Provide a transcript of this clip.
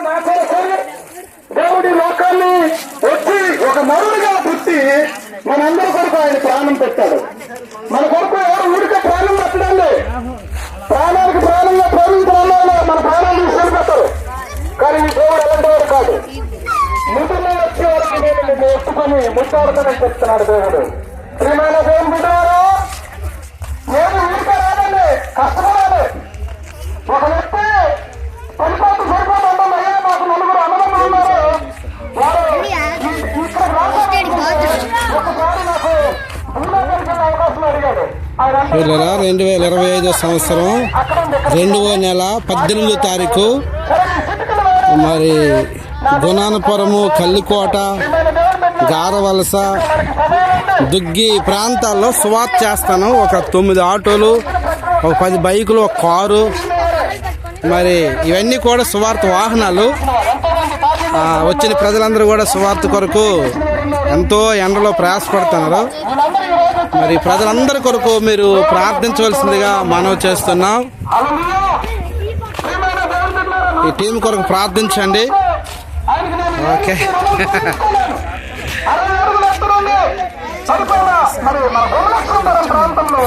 నా కొరకు దేవుడి లోకాన్ని వచ్చి ఒక నరుడిగా పుట్టి మనందరి కొరకు ఆయన ప్రాణం పెట్టాడు. మన కొరకు ఎవరు ఊరికే ప్రాణం పెట్టడండి. ప్రాణానికి ప్రాణంగా ప్రేమించడంలో మన ప్రాణాలు తీసుకెళ్ళిపోతారు. కానీ ఈ దేవుడు ఎలాంటి వాడు కాదు. ముందులో వచ్చే వరకు నేను నిన్ను ఎత్తుకొని ముట్టాడుతానని చెప్తున్నాడు దేవుడు. ప్రియమైన దేవుని బిడ్డలారా, ఏది ఊరికే రాదండి, కష్టపడాలి. ఒక వ్యక్తి పనిపోతు సరిపోతుంటాం. అయ్యా నాకు నలుగురు అన్నదమ్ములు ఉన్నారు, వారు ఇక్కడ ఒకసారి నాకు భూమా కలిగిన అవకాశం అడిగాడు. 2025 సంవత్సరం 2వ నెల 18వ తారీఖు మరి గుణానపురము, కల్లికోట, గారవలస, దుగ్గి ప్రాంతాల్లో సువార్త చేస్తాను. ఒక 9 ఆటోలు, ఒక 10 బైకులు, ఒక కారు, మరి ఇవన్నీ కూడా సువార్త వాహనాలు. వచ్చిన ప్రజలందరూ కూడా సువార్త కొరకు ఎంతో ఎండలో ప్రయాసపడుతున్నారు. మరి ప్రజలందరి కొరకు మీరు ప్రార్థించవలసిందిగా మనవి చేస్తున్నాం. ఈ టీం కొరకు ప్రార్థించండి. ఓకే. ప్రాంతంలో